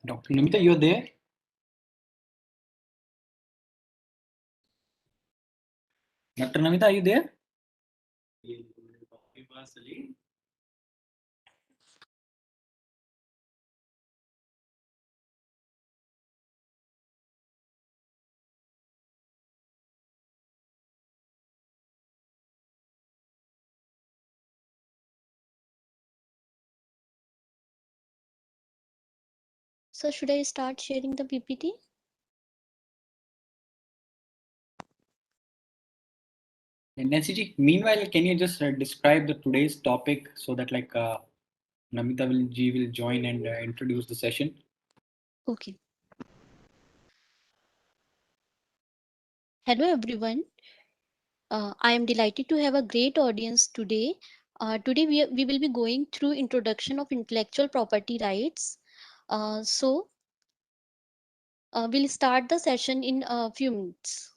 Dr. Namita, you're there? Dr. Namita, are you there? So should I start sharing the PPT? And Nancy ji, meanwhile, can you just describe the today's topic so that Namita will join and introduce the session? Okay. Hello everyone. I am delighted to have a great audience today. Today we will be going through introduction of intellectual property rights. We'll start the session in a few minutes.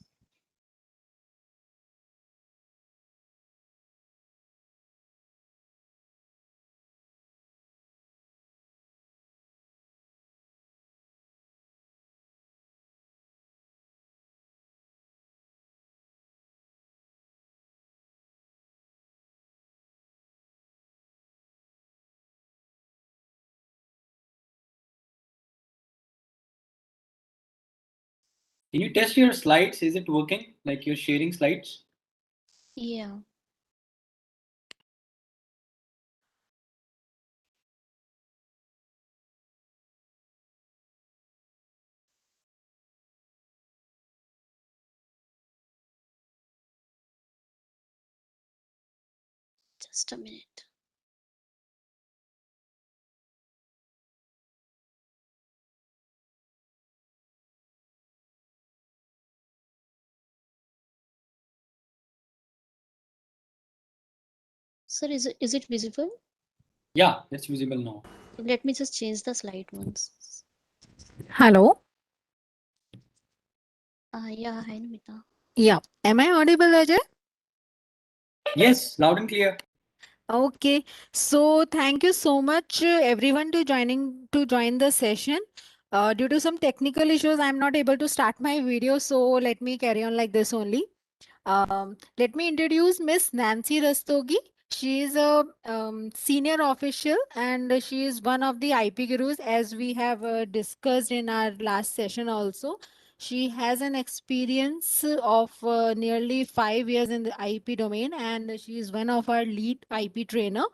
Can you test your slides? Is it working? Like you're sharing slides? Yeah. Just a minute. Sir, is it visible? Yeah, it's visible now. Let me just change the slide once. Hello. Yeah, hi Namita. Yeah. Am I audible, Ajay? Yes, loud and clear. Okay. So thank you so much, everyone, to join the session. Due to some technical issues, I'm not able to start my video. So let me carry on like this only. Let me introduce Miss Nancy Rastogi. She is a senior official and she is one of the IP gurus, as we have discussed in our last session also. She has an experience of nearly 5 years in the IP domain and she is one of our lead IP trainer.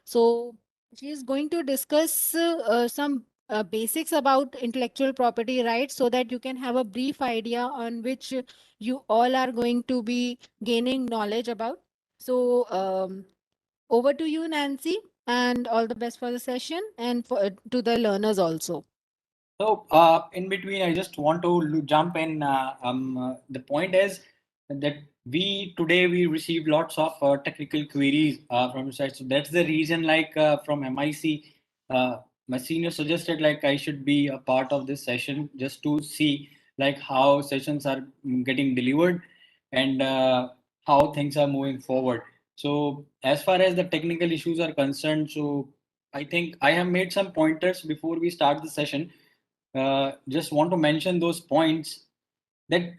So she is going to discuss some basics about intellectual property rights so that you can have a brief idea on which you all are going to be gaining knowledge about. So, over to you, Nancy, and all the best for the session and to the learners also. So, in between, I just want to jump in. The point is that we received lots of technical queries from the site. So that's the reason, from MIC, my senior suggested like I should be a part of this session just to see like how sessions are getting delivered and how things are moving forward. So as far as the technical issues are concerned, so I think I have made some pointers before we start the session. Just want to mention those points that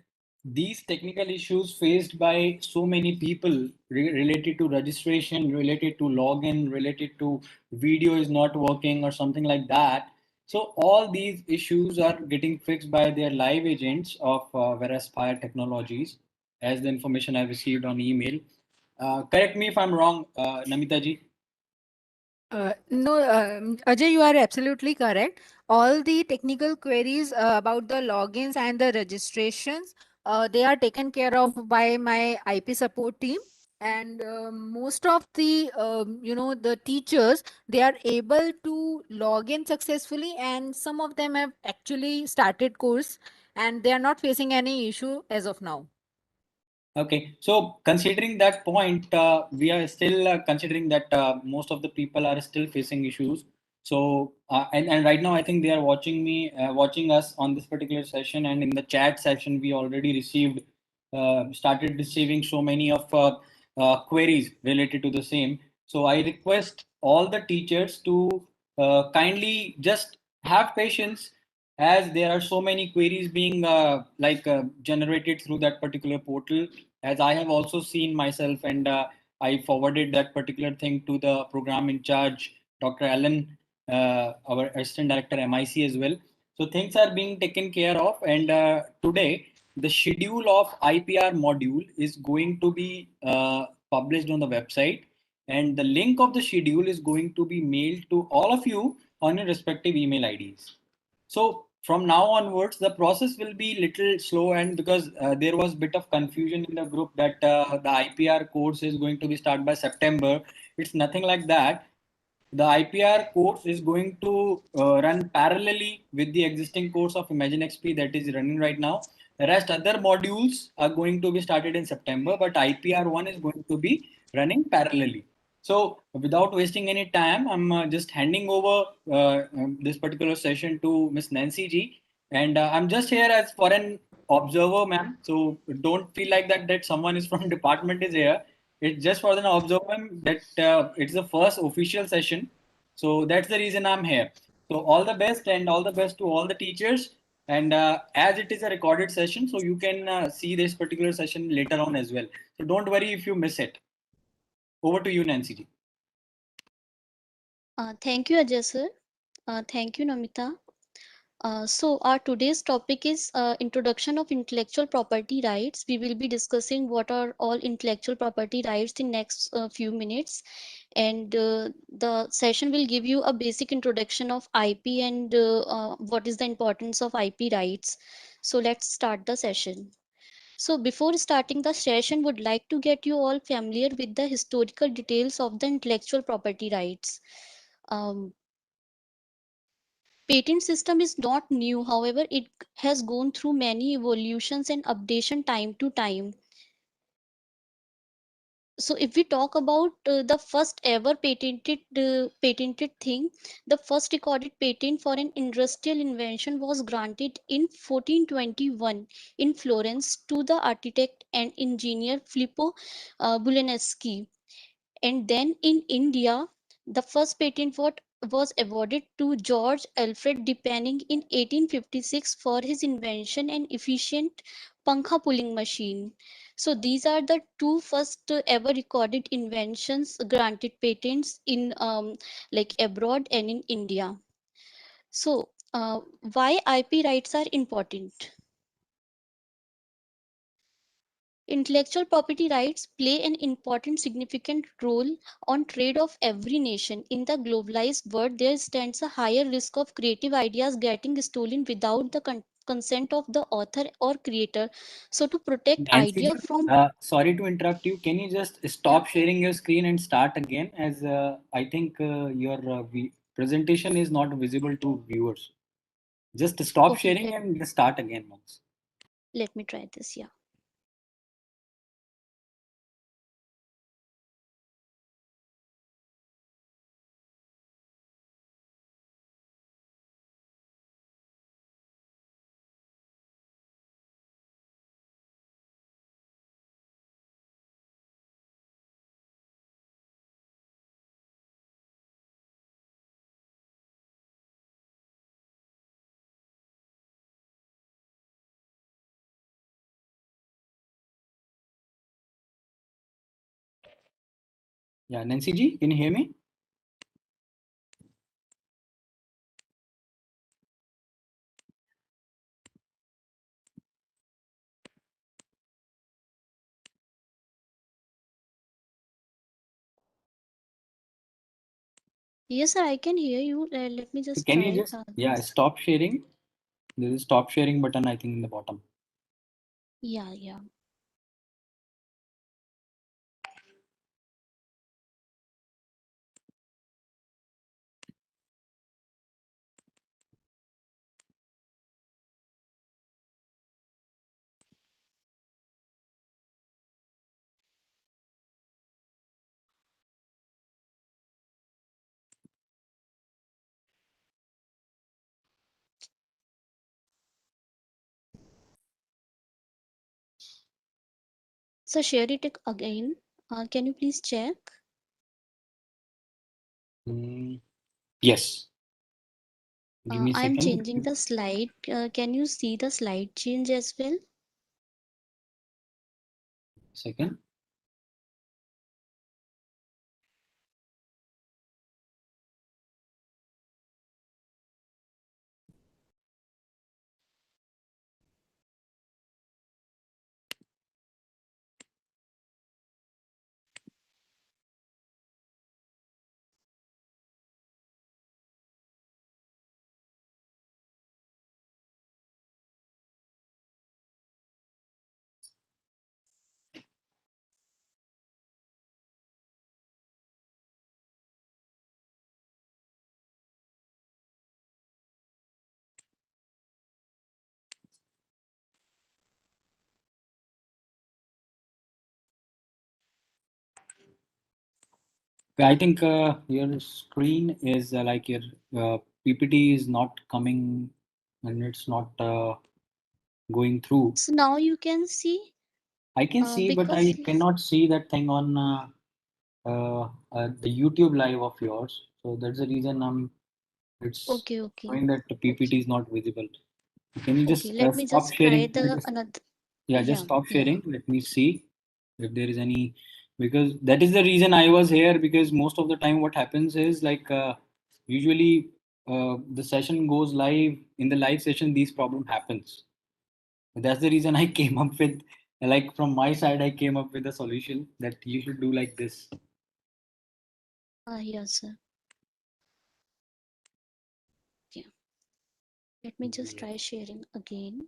these technical issues faced by so many people related to registration, related to login, related to video is not working or something like that. So all these issues are getting fixed by their live agents of Veraspire Technologies, as the information I received on email. Correct me if I'm wrong, Namita ji. No, Ajay, you are absolutely correct. All the technical queries about the logins and the registrations, they are taken care of by my IP support team. And most of the, the teachers, they are able to log in successfully, and some of them have actually started course, and they are not facing any issue as of now. Okay, so considering that point, we are still considering that most of the people are still facing issues. So, and right now, I think they are watching us on this particular session, and in the chat session, we already started receiving so many of queries related to the same. So, I request all the teachers to kindly just have patience as there are so many queries being generated through that particular portal, as I have also seen myself, and I forwarded that particular thing to the program in charge, Dr. Allen, our assistant director MIC as well. So things are being taken care of, and today the schedule of IPR module is going to be published on the website, and the link of the schedule is going to be mailed to all of you on your respective email IDs. So from now onwards, the process will be little slow, and because there was a bit of confusion in the group that the IPR course is going to be start by September, it's nothing like that. The IPR course is going to run parallelly with the existing course of Imagine XP that is running right now. The rest other modules are going to be started in September, but IPR 1 is going to be running parallelly. So without wasting any time, I'm just handing over this particular session to Miss Nancy G. And I'm just here as for an observer, ma'am. So don't feel like that someone is from department is here. It's just for the observation that it's the first official session. So that's the reason I'm here. So all the best, and all the best to all the teachers. And as it is a recorded session, so you can see this particular session later on as well. So don't worry if you miss it. Over to you, Nancy ji. Thank you, Ajay sir. Thank you, Namita. So our today's topic is introduction of intellectual property rights. We will be discussing what are all intellectual property rights in next few minutes, and the session will give you a basic introduction of IP and what is the importance of IP rights. So let's start the session. So before starting the session, would like to get you all familiar with the historical details of the intellectual property rights. Um, Patent system is not new, however, it has gone through many evolutions and updation time to time. So if we talk about the first ever patented thing, the first recorded patent for an industrial invention was granted in 1421 in Florence to the architect and engineer Filippo Bulanski. And then in India, the first patent was awarded to George Alfred Depanning in 1856 for his invention and efficient pankha pulling machine. So these are the two first ever recorded inventions granted patents in like abroad and in India. So why IP rights are important? Intellectual property rights play an important, significant role on trade of every nation. In the globalized world, there stands a higher risk of creative ideas getting stolen without the consent of the author or creator. So, to protect Nancy ji, idea from sorry to interrupt you. Can you just yeah, stop sharing your screen and start again? As I think your presentation is not visible to viewers. Just stop okay, sharing and just start again once. let me try this. Yeah. Yeah, Nancy ji, can you hear me? Yes, sir, I can hear you. Let me So just can you try just stop sharing? There is stop sharing button I think in the bottom. yeah, yeah. So share it again. Can you please check? Mm, yes. Give me a I'm second. changing the slide. Can you see the slide change as well? Second. I think your screen is like your PPT is not coming and it's not going through. So now you can see I can see, but because I cannot see that thing on the YouTube live of yours. So that's the reason it's okay, okay, showing that the okay, PPT is not visible. Can you okay. just Let me stop just try sharing? the another. Yeah, just Yeah, stop yeah. sharing. Let me see if there is any, because that is the reason I was here, because most of the time what happens is like usually the session goes live. In the live session these problem happens. That's the reason I came up with, like, from my side I came up with a solution that you should do like this. Yes, sir. Yeah. Let me just Yes. try sharing again.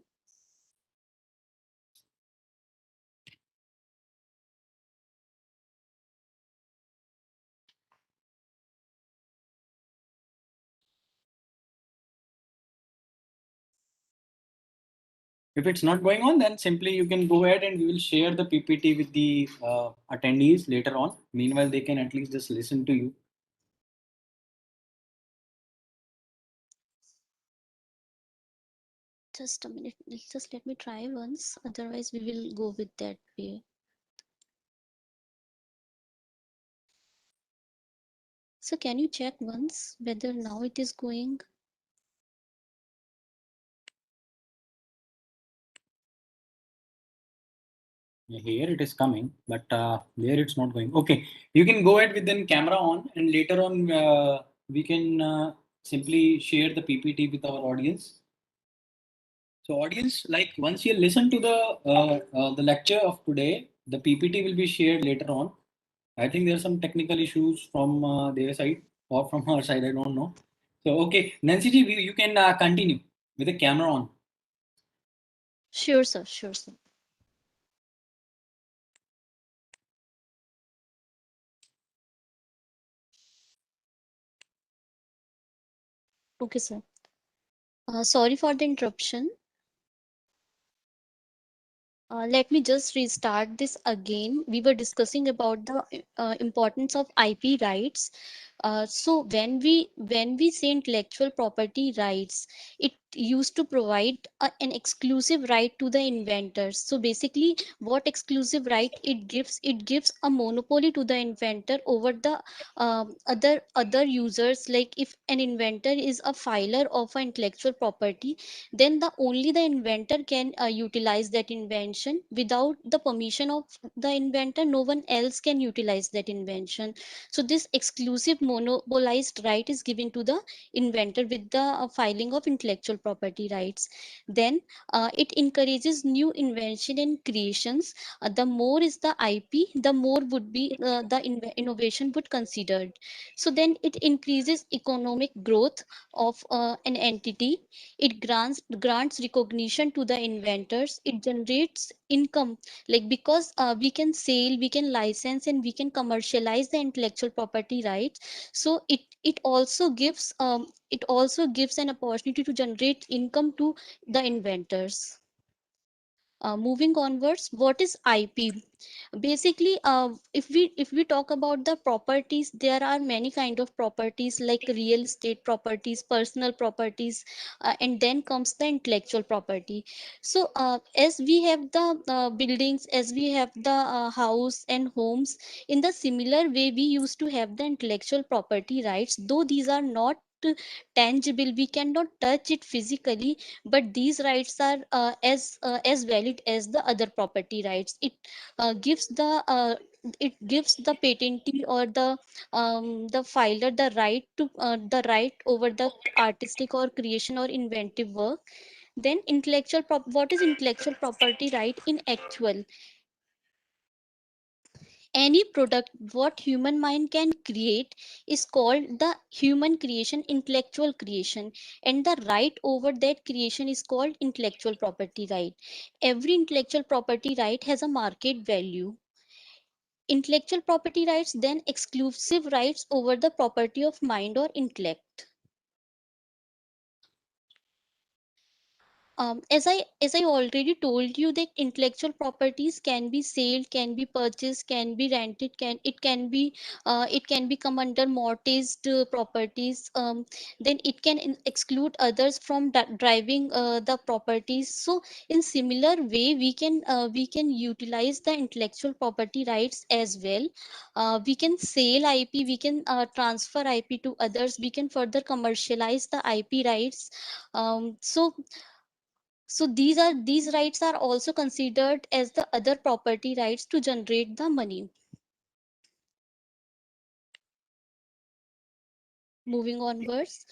If it's not going on, then simply you can go ahead and we will share the PPT with the attendees later on. Meanwhile, they can at least just listen to you. Just a minute. Just let me try once. Otherwise, we will go with that way. So can you check once whether now it is going? Here it is coming, but there it's not going. Okay, you can go ahead with the camera on, and later on we can simply share the PPT with our audience. So, audience, like, once you listen to the lecture of today, the PPT will be shared later on. I think there are some technical issues from their side or from our side. I don't know. So, okay, Nancy ji, you can continue with the camera on. Sure, sir. Sure, sir. Okay, sir. Sorry for the interruption. Let me just restart this again. We were discussing about the importance of IP rights. So when we say intellectual property rights, it used to provide an exclusive right to the inventors. So basically, what exclusive right it gives? It gives a monopoly to the inventor over the other users. Like if an inventor is a filer of an intellectual property, then the inventor can utilize that invention. Without the permission of the inventor, no one else can utilize that invention. So this exclusive monopolized right is given to the inventor with the filing of intellectual property rights. Then it encourages new invention and creations. The more is the IP, the more would be the innovation would considered. So then it increases economic growth of an entity. It grants recognition to the inventors. It generates income, like because we can sell, we can license, and we can commercialize the intellectual property rights. So it also gives an opportunity to generate income to the inventors. Moving onwards, what is IP? Basically, if we talk about the properties, there are many kind of properties like real estate properties, personal properties, and then comes the intellectual property. So as we have the buildings, as we have the house and homes, in the similar way we used to have the intellectual property rights, though these are not tangible, we cannot touch it physically, but these rights are as valid as the other property rights. It gives the patentee or the filer the right over the artistic or creation or inventive work. Then what is intellectual property right in actual? Any product what human mind can create is called the human creation, intellectual creation, and the right over that creation is called intellectual property right. Every intellectual property right has a market value. Intellectual property rights then exclusive rights over the property of mind or intellect. As I already told you that intellectual properties can be sold, can be purchased, can be rented, it can be come under mortgaged properties. Then it can exclude others from driving the properties. So in similar way, we can utilize the intellectual property rights as well. We can sell IP, we can transfer IP to others, we can further commercialize the IP rights. So these rights are also considered as the other property rights to generate the money. Moving onwards,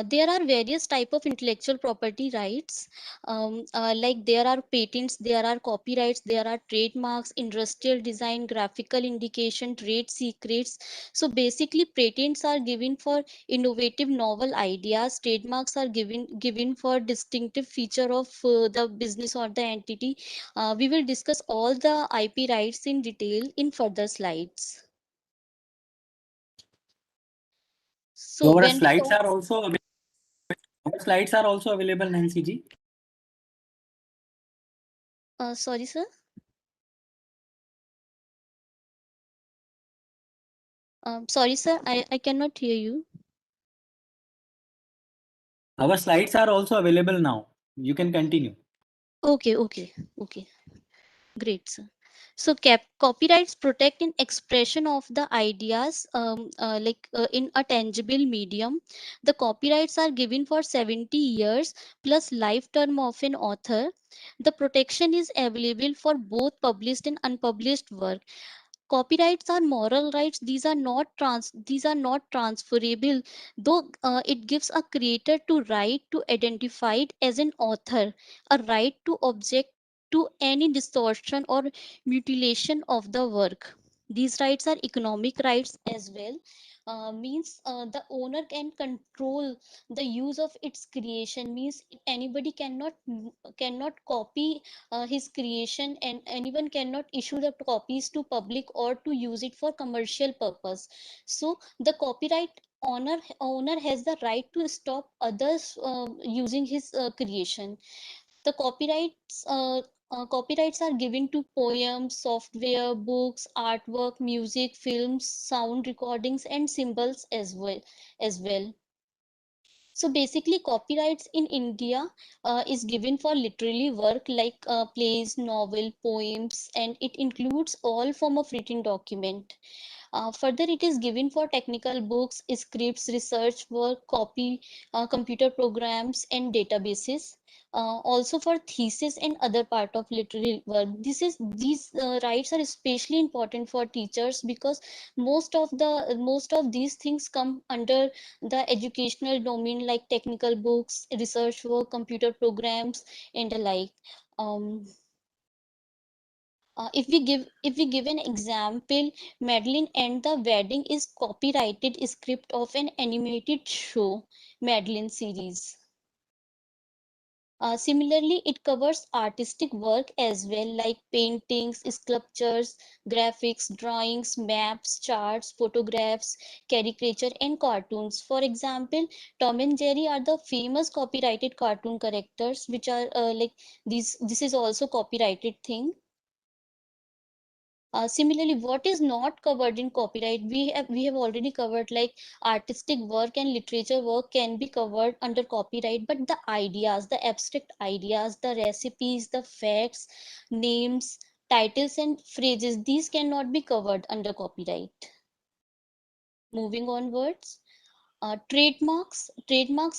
there are various type of intellectual property rights. Like there are patents, there are copyrights, there are trademarks, industrial design, graphical indication, trade secrets. So basically patents are given for innovative novel ideas, trademarks are given for distinctive feature of the business or the entity. We will discuss all the IP rights in detail in further slides. So Our when we slides talk, are also available. Our slides are also available, Nancy ji. sorry sir. Sorry, sir, I cannot hear you. Our slides are also available now. You can continue. Okay. Great, sir. So, copyrights protect an expression of the ideas, in a tangible medium. The copyrights are given for 70 years plus life term of an author. The protection is available for both published and unpublished work. Copyrights are moral rights. These are not transferable, though it gives a creator to right to identified as an author, a right to object to any distortion or mutilation of the work. These rights are economic rights as well. Means the owner can control the use of its creation. Means anybody cannot copy his creation, and anyone cannot issue the copies to public or to use it for commercial purpose. So the copyright owner has the right to stop others using his creation. The copyrights are given to poems, software, books, artwork, music, films, sound recordings, and symbols as well. So basically, copyrights in India is given for literary work like plays, novel, poems, and it includes all form of written document. Further, it is given for technical books, scripts, research work, computer programs, and databases. Also for thesis and other part of literary work. These rights are especially important for teachers because most of these things come under the educational domain like technical books, research work, computer programs, and the like. Um, if we give an example, Madeline and the Wedding is copyrighted script of an animated show, Madeline series. Similarly, it covers artistic work as well, like paintings, sculptures, graphics, drawings, maps, charts, photographs, caricature, and cartoons. For example, Tom and Jerry are the famous copyrighted cartoon characters, which are like these. This is also copyrighted thing. Similarly, what is not covered in copyright, we have already covered, like artistic work and literature work can be covered under copyright, but the ideas, the abstract ideas, the recipes, the facts, names, titles, and phrases, these cannot be covered under copyright. Moving onwards. Trademarks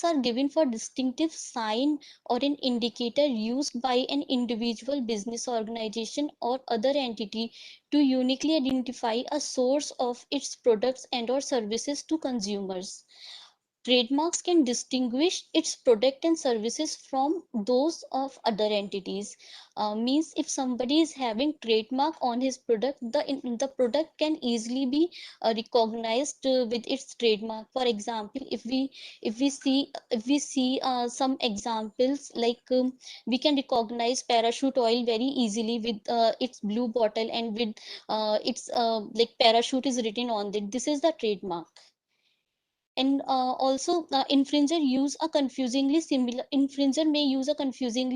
are given for distinctive sign or an indicator used by an individual, business, organization, or other entity to uniquely identify a source of its products and or services to consumers. Trademarks can distinguish its product and services from those of other entities. Means if somebody is having trademark on his product, the product can easily be recognized with its trademark. For example, if we see some examples like we can recognize parachute oil very easily with its blue bottle and with its like parachute is written on it. This is the trademark. And also infringer may use a confusingly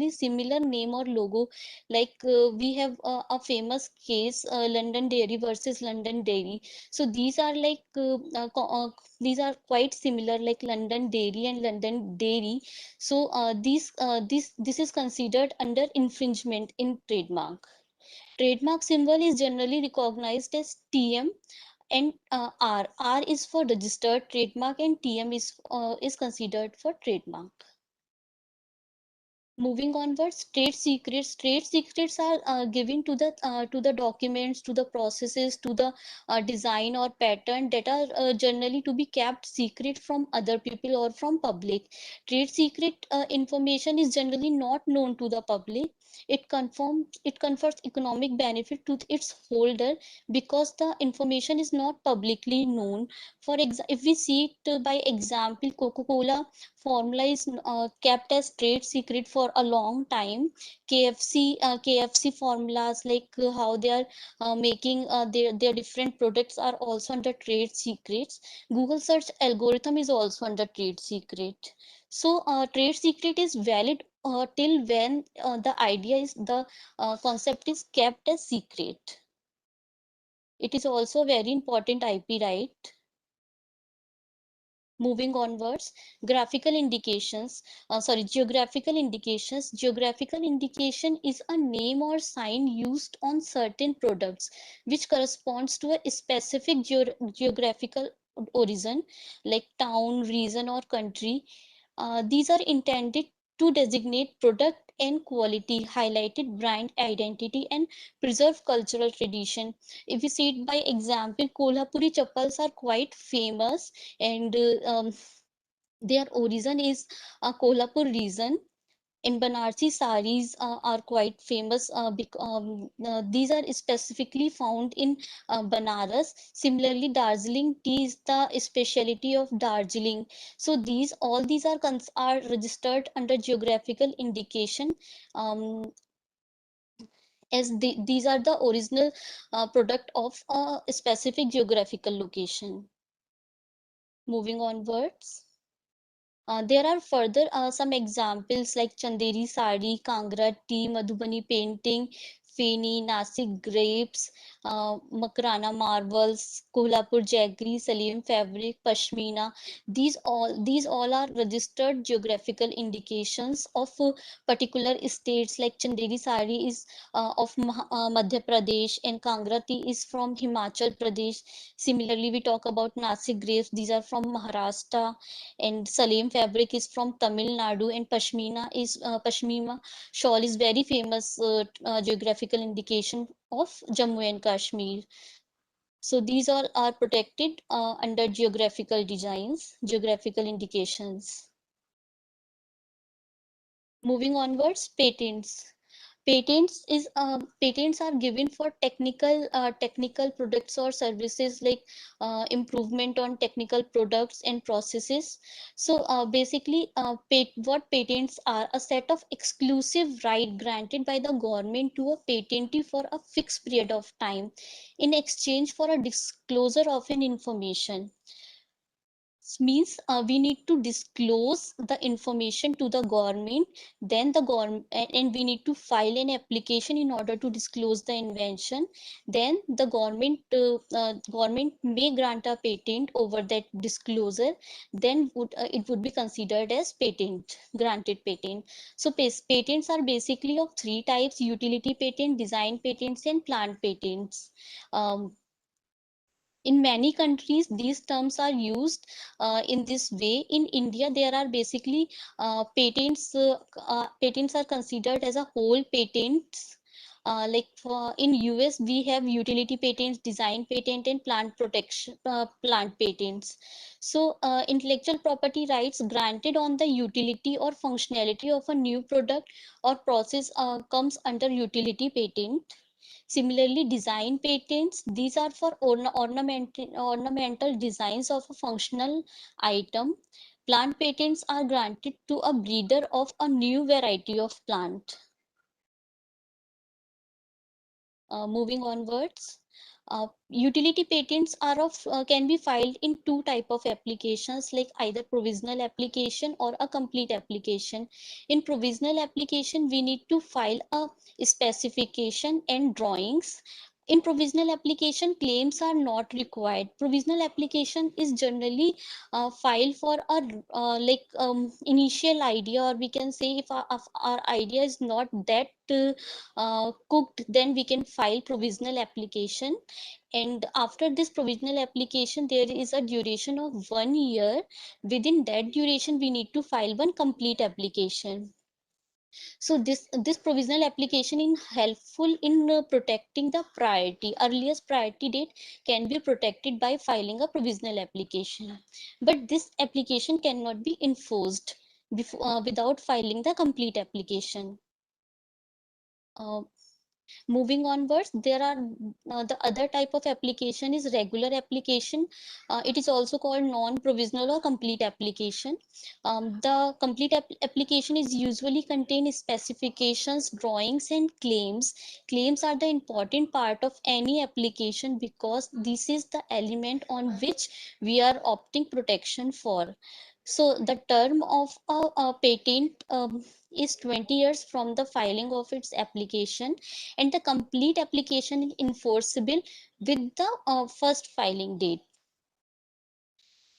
similar name or logo, like we have a famous case, London Dairy versus London Dairy. So these are like these are quite similar, like London Dairy and London Dairy. So this is considered under infringement in trademark. Trademark symbol is generally recognized as TM and R. R is for registered trademark and TM is considered for trademark. Moving onwards, trade secrets. Trade secrets are given to the documents, to the processes, to the design or pattern that are generally to be kept secret from other people or from public. Trade secret information is generally not known to the public. It confers economic benefit to its holder because the information is not publicly known. For example, if we see it by example, Coca-Cola formula is kept as trade secret for a long time. KFC formulas, like how they are making their different products, are also under trade secrets. Google search algorithm is also under trade secret. So trade secret is valid till when the concept is kept as secret. It is also very important IP right. Moving onwards, graphical indications, geographical indications. Geographical indication is a name or sign used on certain products which corresponds to a specific geographical origin, like town, region, or country. These are intended to designate product and quality, highlighted brand identity, and preserve cultural tradition. If we see it by example, Kolhapuri chappals are quite famous, and their origin is Kolhapur region. And Banarsi saris are quite famous. These are specifically found in Banaras. Similarly, Darjeeling tea is the specialty of Darjeeling. So all these are registered under geographical indication, as these are the original product of a specific geographical location. Moving onwards. There are further some examples like Chanderi sari, Kangra tea, Madhubani painting, Feni, Nasik grapes, Makrana marbles, Kolhapur jaggery, Salim fabric, Pashmina. These all are registered geographical indications of particular states. Like Chanderi sari is of Madhya Pradesh, and Kangra tea is from Himachal Pradesh. Similarly, we talk about Nasik grapes. These are from Maharashtra, and Salim fabric is from Tamil Nadu, and Pashmina shawl is very famous geographical indication of Jammu and Kashmir. So these all are protected under geographical designs, geographical indications. Moving onwards, patents. Patents are given for technical products or services, like improvement on technical products and processes. So basically, what patents are: a set of exclusive right granted by the government to a patentee for a fixed period of time in exchange for a disclosure of an information. Means we need to disclose the information to the government, then the government, and we need to file an application in order to disclose the invention. Then the government may grant a patent over that disclosure. Then it would be considered as granted patent. So patents are basically of three types: utility patent, design patents, and plant patents. um, In many countries, these terms are used in this way. In India, there are basically patents. Patents are considered as a whole patents. Like in US, we have utility patents, design patent, and plant protection, plant patents. So, intellectual property rights granted on the utility or functionality of a new product or process comes under utility patent. Similarly, design patents, these are for ornamental designs of a functional item. Plant patents are granted to a breeder of a new variety of plant. Moving onwards, utility patents are of can be filed in two type of applications, like either provisional application or a complete application. In provisional application, we need to file a specification and drawings. In provisional application, claims are not required. Provisional application is generally filed for a initial idea, or we can say if our idea is not that cooked, then we can file provisional application. And after this provisional application, there is a duration of 1 year. Within that duration, we need to file one complete application. So this provisional application is helpful in protecting the priority. Earliest priority date can be protected by filing a provisional application, but this application cannot be enforced without filing the complete application. Uh, Moving onwards, there are the other type of application is regular application. It is also called non-provisional or complete application. The complete application is usually contain specifications, drawings, and claims. Claims are the important part of any application because this is the element on which we are opting protection for. So the term of a patent is 20 years from the filing of its application, and the complete application is enforceable with the first filing date.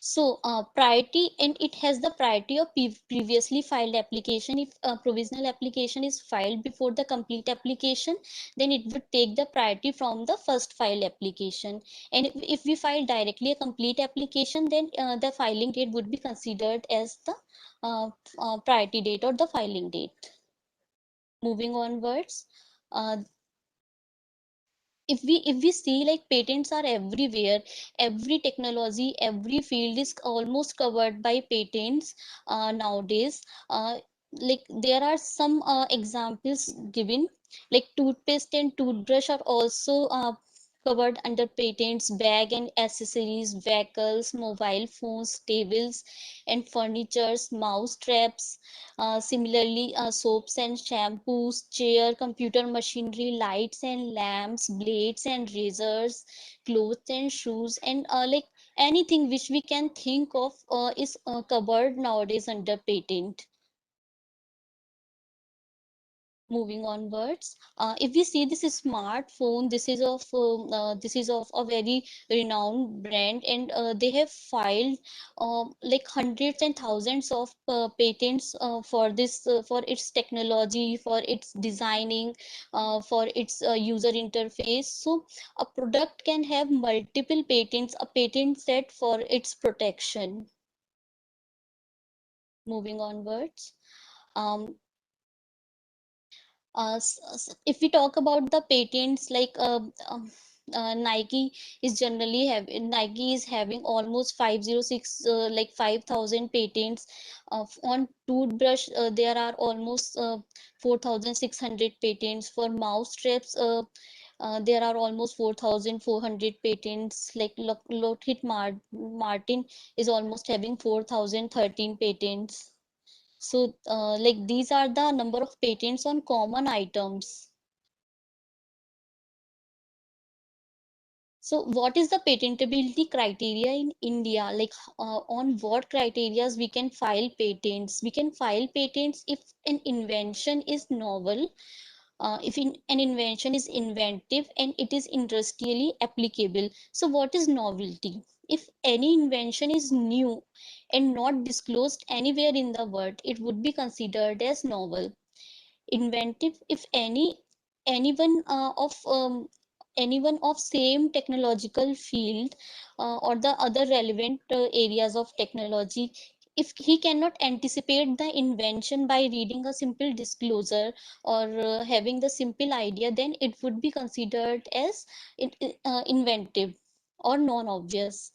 So priority, and it has the priority of previously filed application. If a provisional application is filed before the complete application, then it would take the priority from the first filed application. And if we file directly a complete application, then the filing date would be considered as the priority date or the filing date. Moving onwards, uh, if we see, like, patents are everywhere. Every technology, every field is almost covered by patents nowadays. Like, there are some examples given, like toothpaste and toothbrush are also covered under patents. Bag and accessories, vehicles, mobile phones, tables and furnitures, mouse traps. Similarly, soaps and shampoos, chair, computer machinery, lights and lamps, blades and razors, clothes and shoes, and like anything which we can think of is covered nowadays under patent. Moving onwards, if we see this smartphone, this is of a very renowned brand, and they have filed like hundreds and thousands of patents for this, for its technology, for its designing, for its user interface. So a product can have multiple patents, a patent set for its protection. Moving onwards, um, if we talk about the patents, like Nike is generally have Nike is having almost 506 like 5,000 patents. On toothbrush, there are almost 4,600 patents. For mouse straps, there are almost 4,400 patents. Like Lockheed Martin is almost having 4,013 patents. So, like, these are the number of patents on common items. So, what is the patentability criteria in India? Like, on what criterias we can file patents? We can file patents if an invention is novel, if an invention is inventive, and it is industrially applicable. So, what is novelty? If any invention is new and not disclosed anywhere in the world, it would be considered as novel. Inventive, if anyone of anyone of same technological field or the other relevant areas of technology, if he cannot anticipate the invention by reading a simple disclosure or having the simple idea, then it would be considered as inventive or non-obvious.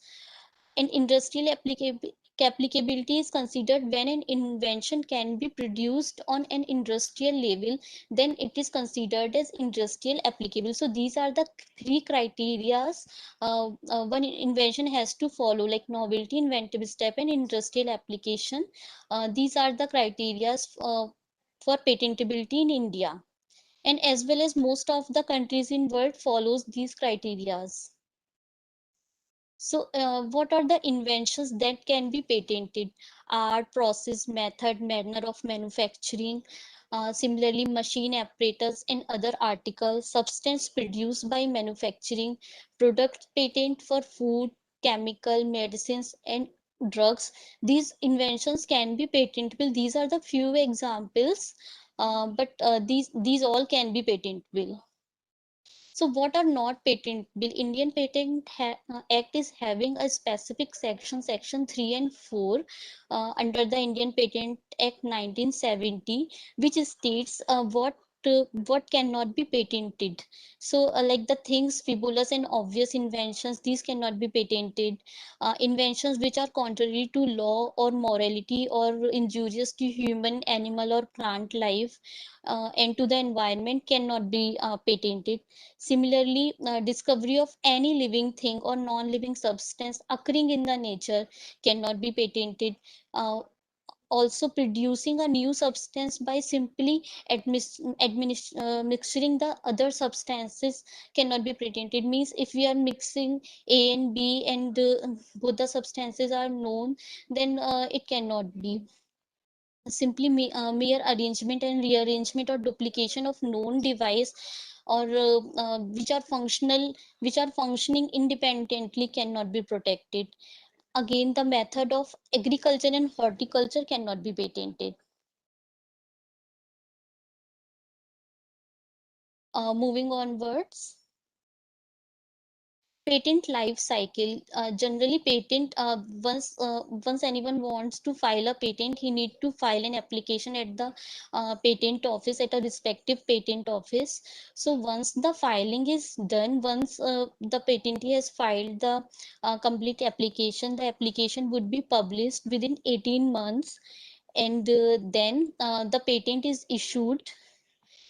And industrial applicability is considered when an invention can be produced on an industrial level, then it is considered as industrial applicable. So these are the three criterias one invention has to follow, like novelty, inventive step, and industrial application. These are the criterias for patentability in India, and as well as most of the countries in world follows these criterias. So, what are the inventions that can be patented? Art, process, method, manner of manufacturing. Similarly, machine apparatus and other articles, substance produced by manufacturing, product patent for food, chemical, medicines, and drugs. These inventions can be patentable. These are the few examples, but these all can be patentable. So what are not patentable? Indian Act is having a specific section, section 3 and 4, under the Indian Patent Act 1970, which states what cannot be patented. So like the things frivolous and obvious inventions, these cannot be patented. Inventions which are contrary to law or morality or injurious to human, animal or plant life and to the environment cannot be patented. Similarly, discovery of any living thing or non-living substance occurring in the nature cannot be patented. Also, producing a new substance by simply mixing the other substances cannot be patented. Means if we are mixing A and B and both the substances are known, then it cannot be. Simply mere arrangement and rearrangement or duplication of known device or which are functioning independently cannot be protected. Again, the method of agriculture and horticulture cannot be patented. Moving onwards, patent life cycle. Generally patent, once anyone wants to file a patent, he need to file an application at the patent office, at a respective patent office. So once the filing is done, once the patentee has filed the complete application, the application would be published within 18 months, and then the patent is issued.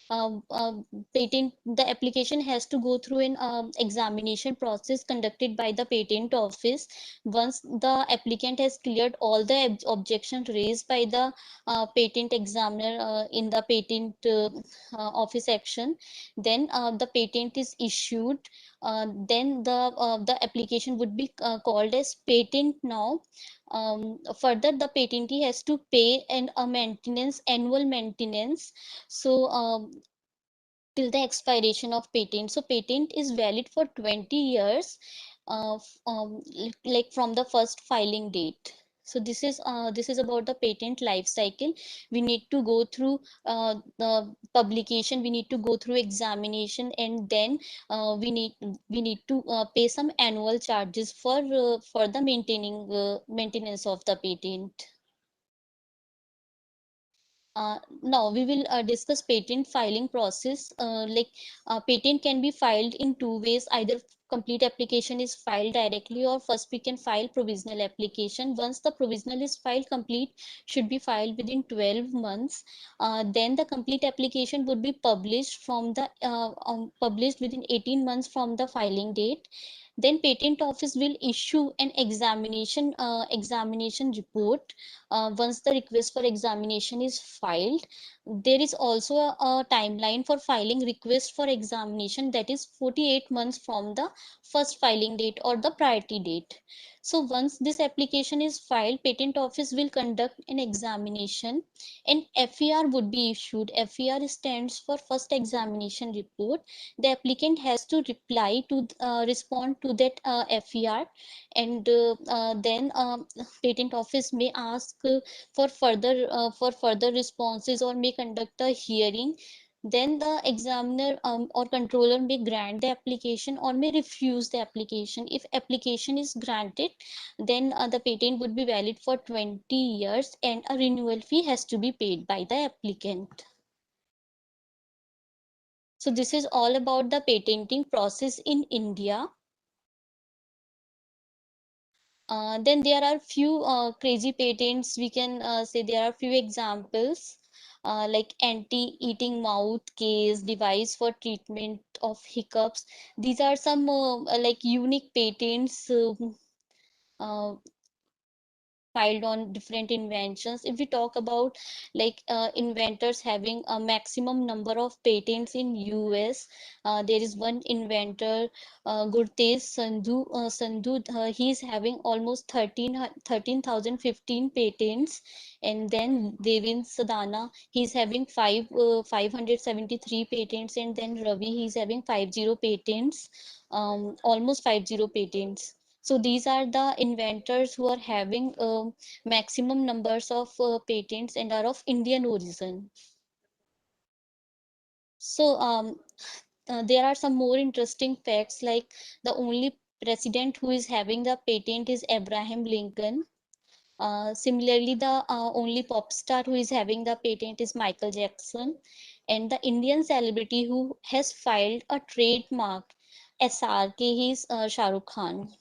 Patent, the application has to go through an examination process conducted by the patent office. Once the applicant has cleared all the objections raised by the patent examiner in the patent office action, then the patent is issued. Then the application would be called as patent now. Further, the patentee has to pay a maintenance, annual maintenance. So till the expiration of patent. So patent is valid for 20 years, like from the first filing date. So this is about the patent life cycle. We need to go through the publication, we need to go through examination, and then we need to pay some annual charges for the maintenance of the patent. Now we will discuss patent filing process. Patent can be filed in two ways. Either complete application is filed directly, or first we can file provisional application. Once the provisional is filed, complete should be filed within 12 months. Then the complete application would be published published within 18 months from the filing date. Then patent office will issue an examination report once the request for examination is filed. There is also a timeline for filing request for examination, that is 48 months from the first filing date or the priority date. So once this application is filed, patent office will conduct an examination and FER would be issued. FER stands for first examination report. The applicant has to respond to that FER, and then patent office may ask for further responses or may conduct a hearing. then the examiner or controller may grant the application or may refuse the application. If application is granted, then the patent would be valid for 20 years and a renewal fee has to be paid by the applicant. So this is all about the patenting process in India. Then there are few crazy patents. We can say there are few examples like anti-eating mouth case, device for treatment of hiccups. These are some like unique patents uh, filed on different inventions. If we talk about like inventors having a maximum number of patents in US, there is one inventor, Gurtesh Sandhu. He is having almost 13,015 patents. And then Devin Sadana, he's having 573 patents. And then Ravi, he's having 50 patents, almost 50 patents. So these are the inventors who are having maximum numbers of patents and are of Indian origin. So there are some more interesting facts, like the only president who is having the patent is Abraham Lincoln. Similarly, the only pop star who is having the patent is Michael Jackson. And the Indian celebrity who has filed a trademark SRK is Shah Rukh Khan.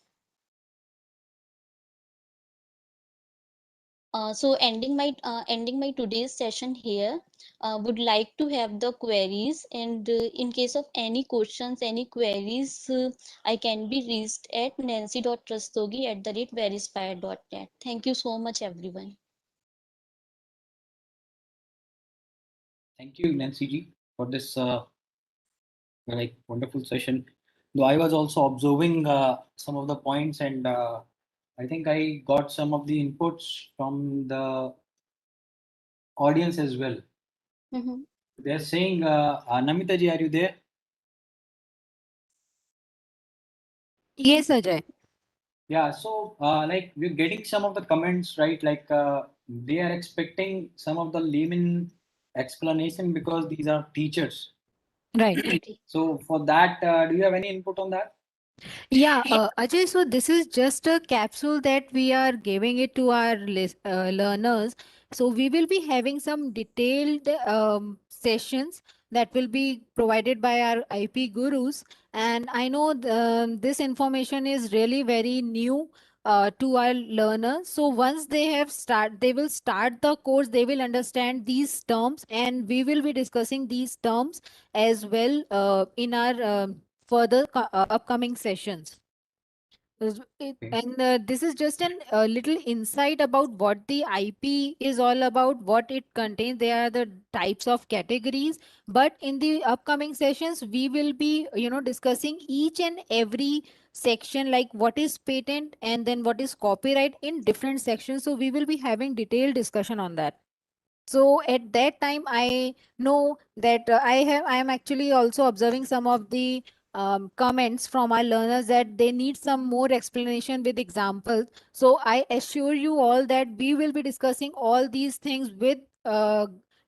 So ending my today's session here, would like to have the queries, and in case of any questions, any queries, I can be reached at nancy.rastogi@verispire.net. Thank you so much, everyone. Thank you, Nancy ji, for this like wonderful session. Though I was also observing some of the points, and I think I got some of the inputs from the audience as well. Mhm. They're saying, Namita ji, are you there? Yes, Ajay. Yeah, so like we're getting some of the comments, right? Like they are expecting some of the layman explanation because these are teachers. Right. So for that, do you have any input on that? Yeah, Ajay, so this is just a capsule that we are giving it to our learners. So we will be having some detailed sessions that will be provided by our IP gurus. And I know this information is really very new to our learners. So once they will start the course, they will understand these terms, and we will be discussing these terms as well in our further upcoming sessions. Okay. And this is just an little insight about what the IP is all about, what it contains. They are the types of categories. But in the upcoming sessions, we will be, discussing each and every section, like what is patent and then what is copyright in different sections. So we will be having detailed discussion on that. So at that time, I know that I am actually also observing some of the comments from our learners that they need some more explanation with examples. So I assure you all that we will be discussing all these things with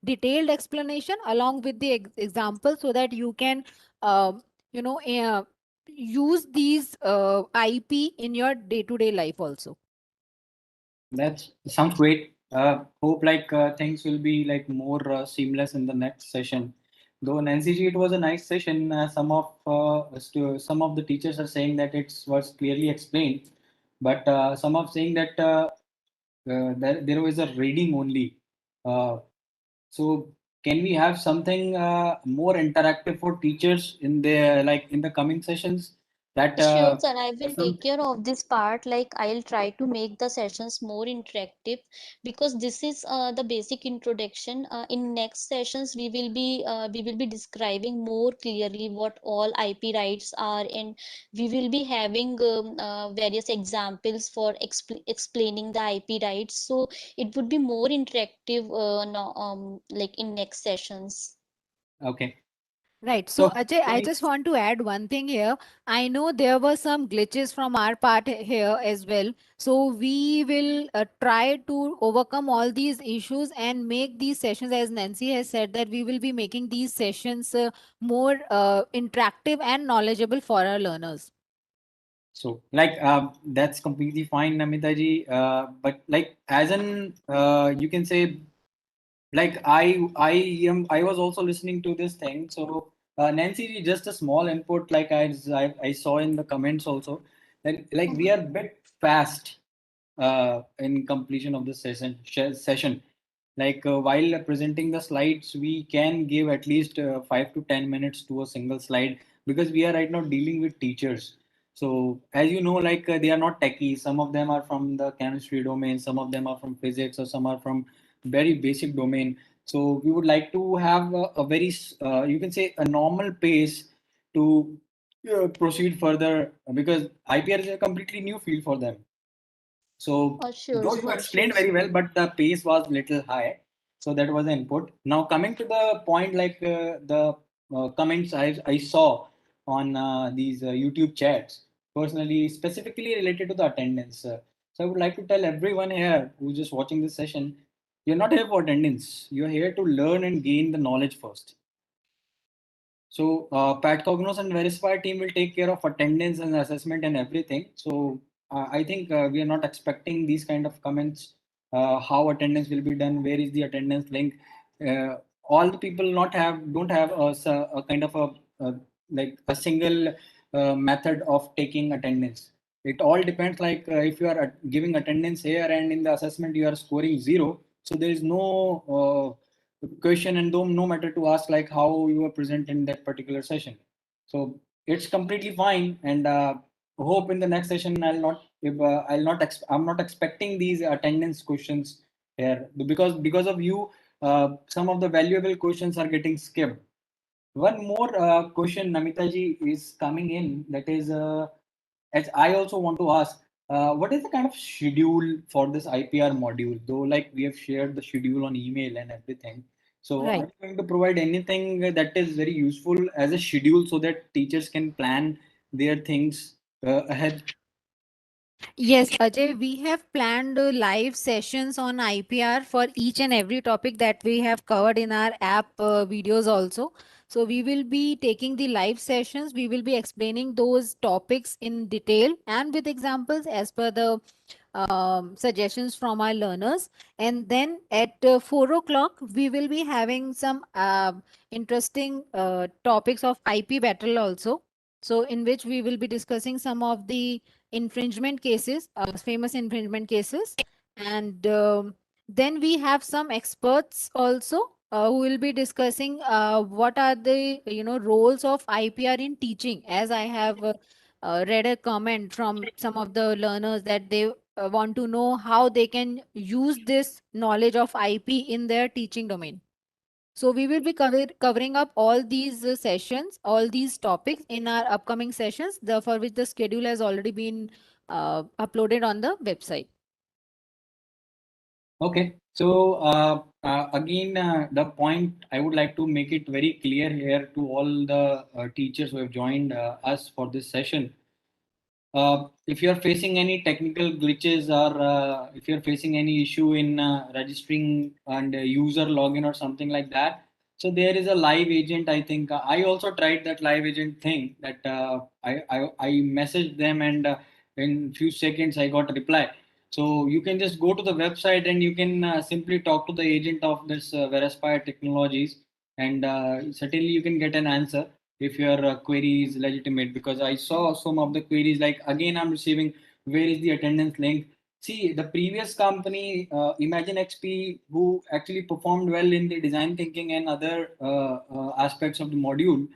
detailed explanation along with the example, so that you can you know use these IP in your day-to-day life also. That sounds great. Hope like things will be like more seamless in the next session. Though Nancy ji, it was a nice session. Some of the teachers are saying that it was clearly explained, but some are saying that there was a reading only. Uh, so can we have something more interactive for teachers in the like in the coming sessions? That Sure, sir. I will some take care of this part. Like, I'll try to make the sessions more interactive, because this is the basic introduction. In next sessions, we will be describing more clearly what all IP rights are, and we will be having various examples for explaining the IP rights. So it would be more interactive, no, like in next sessions. okay. Right. So, Ajay, I Like, just want to add one thing here. I know there were some glitches from our part here as well. So, we will try to overcome all these issues and make these sessions, as Nancy has said, that we will be making these sessions more interactive and knowledgeable for our learners. so like that's completely fine, Namita ji. But like as an you can say, like I was also listening to this thing. So Nancy ji, just a small input, like I saw in the comments also that like we are bit fast in completion of the session. Like while presenting the slides, we can give at least 5 to 10 minutes to a single slide because we are right now dealing with teachers. So as you know, like they are not techies. Some of them are from the chemistry domain, some of them are from physics, or some are from very basic domain. So we would like to have a very you can say a normal pace to proceed further because IPR is a completely new field for them. So Sure, though you sir, explained sure, very sir. well, but the pace was little high. So that was the input. Now coming to the point, like the comments I saw on these YouTube chats, personally, specifically related to the attendance. So I would like to tell everyone here who's just watching this session, you're not here for attendance. You're here to learn and gain the knowledge first. So Pat Cognos and Verify team will take care of attendance and assessment and everything. So I think we are not expecting these kind of comments. How attendance will be done? Where is the attendance link? All the people not have don't have a kind of a like a single method of taking attendance. It all depends. Like if you are giving attendance here and in the assessment you are scoring zero, so there is no question and no matter to ask like how you were present in that particular session. So it's completely fine, and hope in the next session I'll not if I'm not expecting these attendance questions here because of you some of the valuable questions are getting skipped. One more question, Namita ji, is coming in. That is, as I also want to ask, what is the kind of schedule for this IPR module? Though, like we have shared the schedule on email and everything. So, are Right. you going to provide anything that is very useful as a schedule so that teachers can plan their things ahead? Yes, Ajay, we have planned live sessions on IPR for each and every topic that we have covered in our app videos also. So we will be taking the live sessions. We will be explaining those topics in detail and with examples as per the suggestions from our learners. And then at 4 o'clock, we will be having some interesting topics of IP battle also. So in which we will be discussing some of the infringement cases, famous infringement cases. And then we have some experts also who will be discussing what are the roles of IPR in teaching. As I have read a comment from some of the learners that they want to know how they can use this knowledge of IP in their teaching domain. So we will be covering up all these sessions, all these topics in our upcoming sessions, for which the schedule has already been uploaded on the website. Okay, so again, the point I would like to make it very clear here to all the teachers who have joined us for this session. If you're facing any technical glitches or if you're facing any issue in registering and user login or something like that, so there is a live agent. I think I also tried that live agent thing that I messaged them, and in few seconds I got a reply. So you can just go to the website and you can simply talk to the agent of this Verispire Technologies, and certainly you can get an answer if your query is legitimate, because I saw some of the queries like again I'm receiving where is the attendance link. See, the previous company Imagine XP, who actually performed well in the design thinking and other aspects of the module,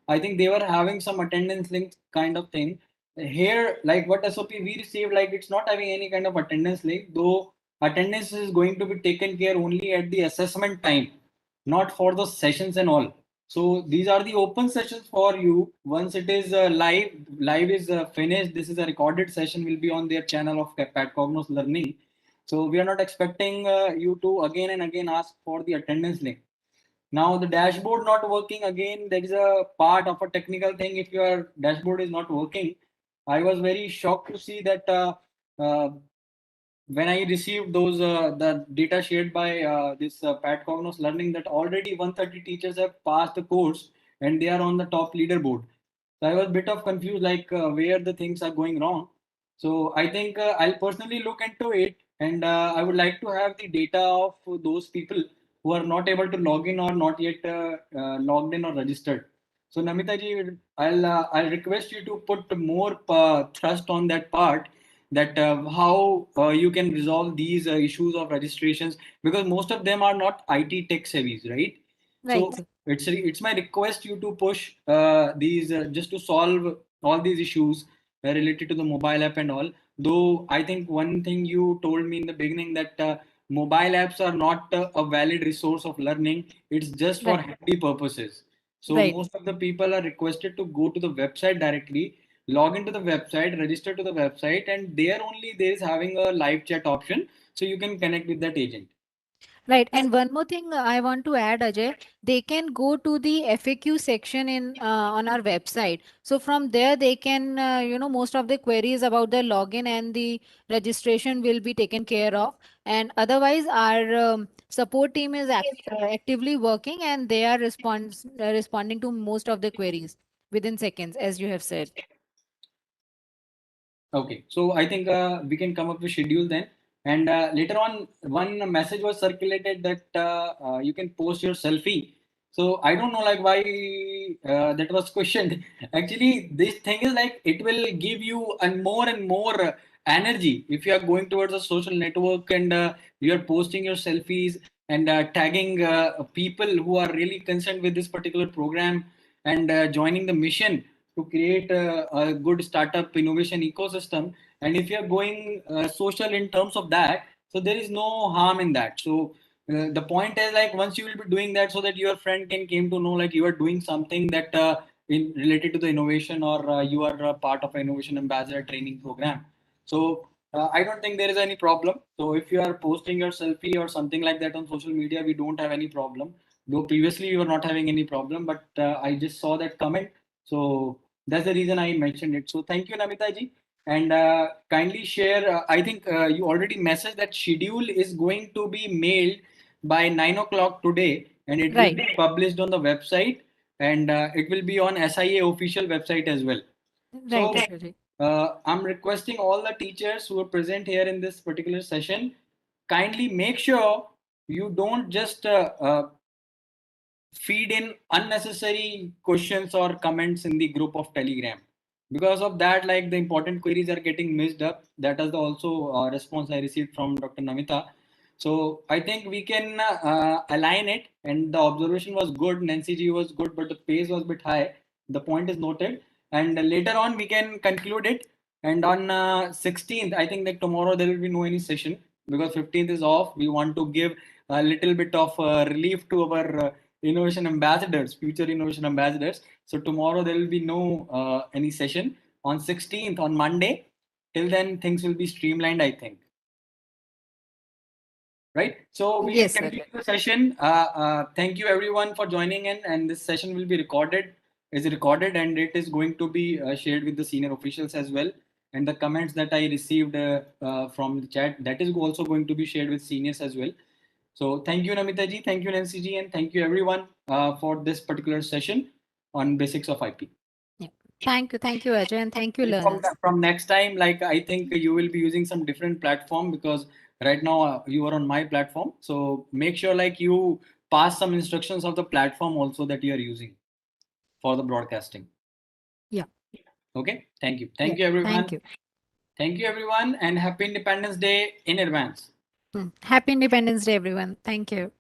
I think they were having some attendance link kind of thing. Here, like what SOP we received, like it's not having any kind of attendance link, though attendance is going to be taken care only at the assessment time, not for the sessions and all. So these are the open sessions for you. Once it is live is finished. This is a recorded session, will be on their channel of Pat Cognos Learning. So we are not expecting you to again and again ask for the attendance link. Now the dashboard not working again. There is a part of a technical thing. If your dashboard is not working, I was very shocked to see that uh, when I received those the data shared by this Pat Cognos Learning, that already 130 teachers have passed the course and they are on the top leaderboard. So I was a bit of confused, like where the things are going wrong. So I think I'll personally look into it, and I would like to have the data of those people who are not able to log in or not yet logged in or registered. So Namita ji, I'll request you to put more thrust on that part, that how you can resolve these issues of registrations, because most of them are not IT tech savvies, right? Right, So sir. it's my request you to push these just to solve all these issues related to the mobile app and all. Though I think one thing you told me in the beginning, that mobile apps are not a valid resource of learning. It's just for Right, handy purposes. So right. most of the people are requested to go to the website directly, log into the website, register to the website, and there only there is having a live chat option, so you can connect with that agent. Right. And one more thing I want to add, Ajay, they can go to the FAQ section in on our website. So from there, they can, most of the queries about the login and the registration will be taken care of. And otherwise, our support team is actively working and they are responding to most of the queries within seconds, as you have said. Okay, so I think we can come up with schedule then. And later on, one message was circulated that you can post your selfie. So I don't know like why that was questioned. Actually, this thing is like it will give you and more energy if you are going towards a social network, and you are posting your selfies and tagging people who are really concerned with this particular program, and joining the mission to create a good startup innovation ecosystem. And if you're going social in terms of that, so there is no harm in that. So the point is like once you will be doing that, so that your friend can came to know like you are doing something that in related to the innovation, or you are a part of an innovation ambassador training program. So I don't think there is any problem. So if you are posting your selfie or something like that on social media, we don't have any problem. Though previously you were not having any problem, but I just saw that comment, so that's the reason I mentioned it. So thank you, Namita ji. And kindly share. I think you already messaged that schedule is going to be mailed by 9 o'clock today, and it will Right, be published on the website, and it will be on SIA official website as well. right, So Ajay. I'm requesting all the teachers who are present here in this particular session, kindly make sure you don't just feed in unnecessary questions or comments in the group of Telegram. Because of that, like the important queries are getting missed up. That is the also response I received from Dr. Namita. So I think we can align it, and the observation was good. Nancy G was good, but the pace was a bit high. The point is noted, and later on we can conclude it. And on 16th, I think that tomorrow there will be no any session, because 15th is off. We want to give a little bit of relief to our innovation ambassadors, future innovation ambassadors. So tomorrow there will be no any session. On 16th, on Monday, till then things will be streamlined, I think. Right. So we can Yes, continue Ajay. the session. Thank you everyone for joining in, and this session will be recorded. Is recorded, and it is going to be shared with the senior officials as well. And the comments that I received from the chat, that is also going to be shared with seniors as well. So thank you, Namita ji, thank you, Nancy ji, and thank you everyone for this particular session on basics of IP. Yeah. Thank you, Ajay, and thank you, And learners. from next time, like I think you will be using some different platform, because right now you are on my platform. So make sure like you pass some instructions of the platform also that you are using for the broadcasting. Yeah, Okay. Thank you. yeah. Thank you, everyone. Thank you. Thank you, everyone, and happy Independence Day in advance. Happy Independence Day, everyone. Thank you.